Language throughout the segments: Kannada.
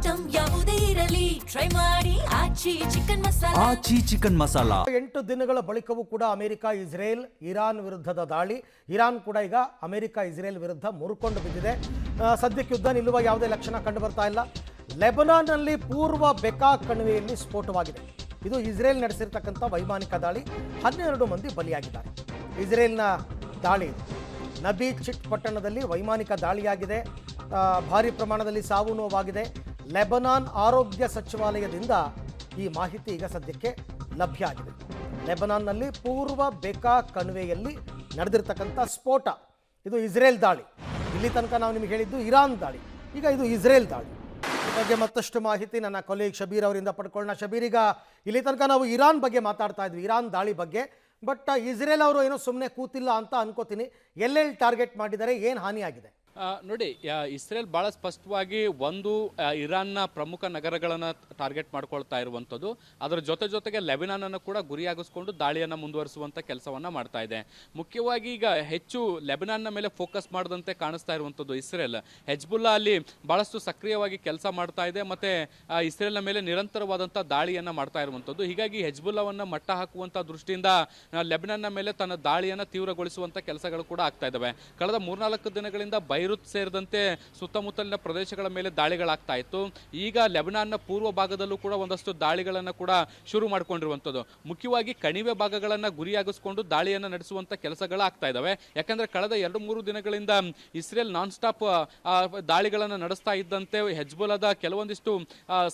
ಐಟಂ ಯಾವುದೇ ಇರಲಿ ಟ್ರೈ ಮಾಡಿ ಆಚಿ ಚಿಕನ್ ಮಸಾಲಾ. ಆಚಿ ಚಿಕನ್ ಮಸಾಲಾ 8 ದಿನಗಳ ಬಳಿಕವೂ ಕೂಡ ಅಮೆರಿಕ ಇಸ್ರೇಲ್ ಇರಾನ್ ವಿರುದ್ಧದ ದಾಳಿ. ಇರಾನ್ ಕೂಡ ಈಗ ಅಮೆರಿಕ ಇಸ್ರೇಲ್ ವಿರುದ್ಧ ಮುರುಕೊಂಡು ಬಿದ್ದಿದೆ. ಸದ್ಯಕ್ಕೆ ಯುದ್ಧ ನಿಲ್ಲುವ ಯಾವುದೇ ಲಕ್ಷಣ ಕಂಡು ಬರ್ತಾ ಇಲ್ಲ. ಲೆಬನಾನ್ನಲ್ಲಿ ಪೂರ್ವ ಬೆಕಾ ಕಣಿವೆಯಲ್ಲಿ ಸ್ಫೋಟವಾಗಿದೆ. ಇದು ಇಸ್ರೇಲ್ ನಡೆಸಿರ್ತಕ್ಕಂಥ ವೈಮಾನಿಕ ದಾಳಿ. 12 ಮಂದಿ ಬಲಿಯಾಗಿದ್ದಾರೆ. ಇಸ್ರೇಲ್ನ ದಾಳಿ ನಬಿ ಚಿಟ್ ಪಟ್ಟಣದಲ್ಲಿ ವೈಮಾನಿಕ ದಾಳಿಯಾಗಿದೆ. ಭಾರಿ ಪ್ರಮಾಣದಲ್ಲಿ ಸಾವು ನೋವಾಗಿದೆ. ಲೆಬನಾನ್ ಆರೋಗ್ಯ ಸಚಿವಾಲಯದಿಂದ ಈ ಮಾಹಿತಿ ಈಗ ಸದ್ಯಕ್ಕೆ ಲಭ್ಯ ಆಗಿದೆ. ಲೆಬನಾನ್ನಲ್ಲಿ ಪೂರ್ವ ಬೆಕಾ ಕಣಿವೆಯಲ್ಲಿ ನಡೆದಿರ್ತಕ್ಕಂಥ ಸ್ಫೋಟ, ಇದು ಇಸ್ರೇಲ್ ದಾಳಿ. ಇಲ್ಲಿ ತನಕ ನಾವು ನಿಮಗೆ ಹೇಳಿದ್ದು ಇರಾನ್ ದಾಳಿ, ಈಗ ಇದು ಇಸ್ರೇಲ್ ದಾಳಿ. ಈ ಬಗ್ಗೆ ಮತ್ತಷ್ಟು ಮಾಹಿತಿ ನನ್ನ ಕೊಲೀಗ್ ಶಬೀರ್ ಅವರಿಂದ ಪಡ್ಕೊಳ್ಳೋಣ. ಶಬೀರ್, ಈಗ ಇಲ್ಲಿ ತನಕ ನಾವು ಇರಾನ್ ಬಗ್ಗೆ ಮಾತಾಡ್ತಾ ಇದ್ವಿ, ಇರಾನ್ ದಾಳಿ ಬಗ್ಗೆ. ಬಟ್ ಇಸ್ರೇಲ್ ಅವರು ಏನೋ ಸುಮ್ಮನೆ ಕೂತಿಲ್ಲ ಅಂತ ಅನ್ಕೋತೀನಿ. ಎಲ್ಲೆಲ್ಲಿ ಟಾರ್ಗೆಟ್ ಮಾಡಿದ್ದಾರೆ, ಏನು ಹಾನಿಯಾಗಿದೆ? ನೋಡಿ, ಇಸ್ರೇಲ್ ಭಾಳ ಸ್ಪಷ್ಟವಾಗಿ ಒಂದು ಇರಾನ್ನ ಪ್ರಮುಖ ನಗರಗಳನ್ನು ಟಾರ್ಗೆಟ್ ಮಾಡ್ಕೊಳ್ತಾ ಇರುವಂಥದ್ದು. ಅದರ ಜೊತೆಗೆ ಲೆಬನಾನನ್ನು ಕೂಡ ಗುರಿಯಾಗಿಸ್ಕೊಂಡು ದಾಳಿಯನ್ನು ಮುಂದುವರಿಸುವಂಥ ಕೆಲಸವನ್ನು ಮಾಡ್ತಾ ಇದೆ. ಮುಖ್ಯವಾಗಿ ಈಗ ಹೆಚ್ಚು ಲೆಬನಾನ್ನ ಮೇಲೆ ಫೋಕಸ್ ಮಾಡದಂತೆ ಕಾಣಿಸ್ತಾ ಇರುವಂಥದ್ದು ಇಸ್ರೇಲ್. ಹೆಜ್ಬುಲ್ಲಾ ಅಲ್ಲಿ ಭಾಳಷ್ಟು ಸಕ್ರಿಯವಾಗಿ ಕೆಲಸ ಮಾಡ್ತಾ ಇದೆ ಮತ್ತು ಇಸ್ರೇಲ್ನ ಮೇಲೆ ನಿರಂತರವಾದಂಥ ದಾಳಿಯನ್ನು ಮಾಡ್ತಾ ಇರುವಂಥದ್ದು. ಹೀಗಾಗಿ ಹೆಜ್ಬುಲ್ಲಾವನ್ನು ಮಟ್ಟ ಹಾಕುವಂಥ ದೃಷ್ಟಿಯಿಂದ ಲೆಬನಾನ್ನ ಮೇಲೆ ತನ್ನ ದಾಳಿಯನ್ನು ತೀವ್ರಗೊಳಿಸುವಂಥ ಕೆಲಸಗಳು ಕೂಡ ಆಗ್ತಾ ಇದ್ದಾವೆ. ಕಳೆದ 3-4 ದಿನಗಳಿಂದ ಬೈರುತ್ ಸೇರಿದಂತೆ ಸುತ್ತಮುತ್ತಲಿನ ಪ್ರದೇಶಗಳ ಮೇಲೆ ದಾಳಿಗಳಾಗ್ತಾ ಇತ್ತು. ಈಗ ಲೆಬನಾನ್ನ ಪೂರ್ವ ಭಾಗದಲ್ಲೂ ಕೂಡ ಒಂದಷ್ಟು ದಾಳಿಗಳನ್ನು ಕೂಡ ಶುರು ಮಾಡಿಕೊಂಡಿರುವಂಥದ್ದು. ಮುಖ್ಯವಾಗಿ ಕಣಿವೆ ಭಾಗಗಳನ್ನು ಗುರಿಯಾಗಿಸ್ಕೊಂಡು ದಾಳಿಯನ್ನು ನಡೆಸುವಂಥ ಕೆಲಸಗಳಾಗ್ತಾ ಇದ್ದಾವೆ. ಯಾಕಂದರೆ ಕಳೆದ 2-3 ದಿನಗಳಿಂದ ಇಸ್ರೇಲ್ ನಾನ್ ಸ್ಟಾಪ್ ದಾಳಿಗಳನ್ನು ನಡೆಸ್ತಾ ಇದ್ದಂತೆ ಹೆಜ್ಬುಲ್ಲಾದ ಕೆಲವೊಂದಿಷ್ಟು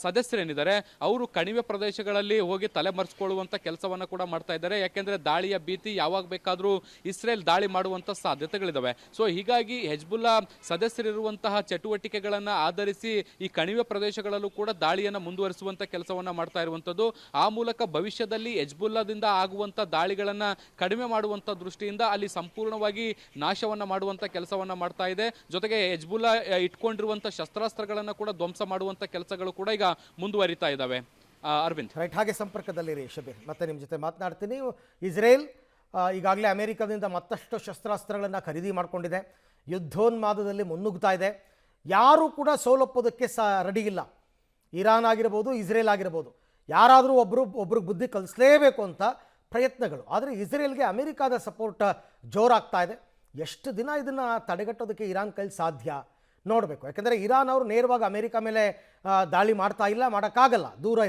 ಸದಸ್ಯರೇನಿದ್ದಾರೆ ಅವರು ಕಣಿವೆ ಪ್ರದೇಶಗಳಲ್ಲಿ ಹೋಗಿ ತಲೆಮರೆಸಿಕೊಳ್ಳುವಂಥ ಕೆಲಸವನ್ನು ಕೂಡ ಮಾಡ್ತಾ ಇದ್ದಾರೆ. ಯಾಕೆಂದರೆ ದಾಳಿಯ ಭೀತಿ ಯಾವಾಗ ಬೇಕಾದರೂ ಇಸ್ರೇಲ್ ದಾಳಿ ಮಾಡುವಂಥ ಸಾಧ್ಯತೆಗಳಿದ್ದಾವೆ. ಸೊ ಹೀಗಾಗಿ ಹೆಜ್ಬುಲ್ಲಾ ಸದಸ್ಯರಿರುವಂತಹ ಚಟುವಟಿಕೆಗಳನ್ನು ಆಧರಿಸಿ ಈ ಕಣಿವೆ ಪ್ರದೇಶಗಳಲ್ಲೂ ಕೂಡ ದಾಳಿಯನ್ನು ಮುಂದುವರಿಸುವಂಥ ಕೆಲಸವನ್ನು ಮಾಡ್ತಾ ಇರುವಂಥದ್ದು. ಆ ಮೂಲಕ ಭವಿಷ್ಯದಲ್ಲಿ ಹೆಜ್ಬುಲ್ಲಾದಿಂದ ಆಗುವಂಥ ದಾಳಿಗಳನ್ನು ಕಡಿಮೆ ಮಾಡುವಂಥ ದೃಷ್ಟಿಯಿಂದ ಅಲ್ಲಿ ಸಂಪೂರ್ಣವಾಗಿ ನಾಶವನ್ನು ಮಾಡುವಂಥ ಕೆಲಸವನ್ನು ಮಾಡ್ತಾ ಇದೆ. ಜೊತೆಗೆ ಹೆಜ್ಬುಲ್ಲಾ ಇಟ್ಕೊಂಡಿರುವಂಥ ಶಸ್ತ್ರಾಸ್ತ್ರಗಳನ್ನು ಕೂಡ ಧ್ವಂಸ ಮಾಡುವಂಥ ಕೆಲಸಗಳು ಕೂಡ ಈಗ ಮುಂದುವರಿತಾ ಇದ್ದಾವೆ. ಅರವಿಂದ್, ರೈಟ್, ಹಾಗೆ ಸಂಪರ್ಕದಲ್ಲಿರಿ ಶಬೀರ್, ಮತ್ತೆ ನಿಮ್ಮ ಜೊತೆ ಮಾತನಾಡ್ತೀನಿ. ಇಸ್ರೇಲ್ ಈಗಾಗಲೇ ಅಮೆರಿಕದಿಂದ ಮತ್ತಷ್ಟು ಶಸ್ತ್ರಾಸ್ತ್ರಗಳನ್ನು ಖರೀದಿ ಮಾಡಿಕೊಂಡಿದೆ. ಯುದ್ಧೋನ್ಮಾದದಲ್ಲಿ ಮುನ್ನುಗ್ತಾ ಇದೆ. ಯಾರೂ ಕೂಡ ಸೋಲೊಪ್ಪೋದಕ್ಕೆ ರೆಡಿ ಇಲ್ಲ. ಇರಾನ್ ಆಗಿರ್ಬೋದು, ಇಸ್ರೇಲ್ ಆಗಿರ್ಬೋದು, ಯಾರಾದರೂ ಒಬ್ರಿಗೆ ಬುದ್ಧಿ ಕಲಿಸಲೇಬೇಕು ಅಂತ ಪ್ರಯತ್ನಗಳು. ಆದರೆ ಇಸ್ರೇಲ್ಗೆ ಅಮೆರಿಕಾದ ಸಪೋರ್ಟ್ ಜೋರಾಗ್ತಾ ಇದೆ. ಎಷ್ಟು ದಿನ ಇದನ್ನು ತಡೆಗಟ್ಟೋದಕ್ಕೆ ಇರಾನ್ ಕೈಲಿ ಸಾಧ್ಯ ನೋಡಬೇಕು. ಯಾಕೆಂದರೆ ಇರಾನ್ ಅವರು ನೇರವಾಗಿ ಅಮೆರಿಕ ಮೇಲೆ ದಾಳಿ ಮಾಡ್ತಾ ಇಲ್ಲ, ಮಾಡೋಕ್ಕಾಗಲ್ಲ, ದೂರ ಇದೆ.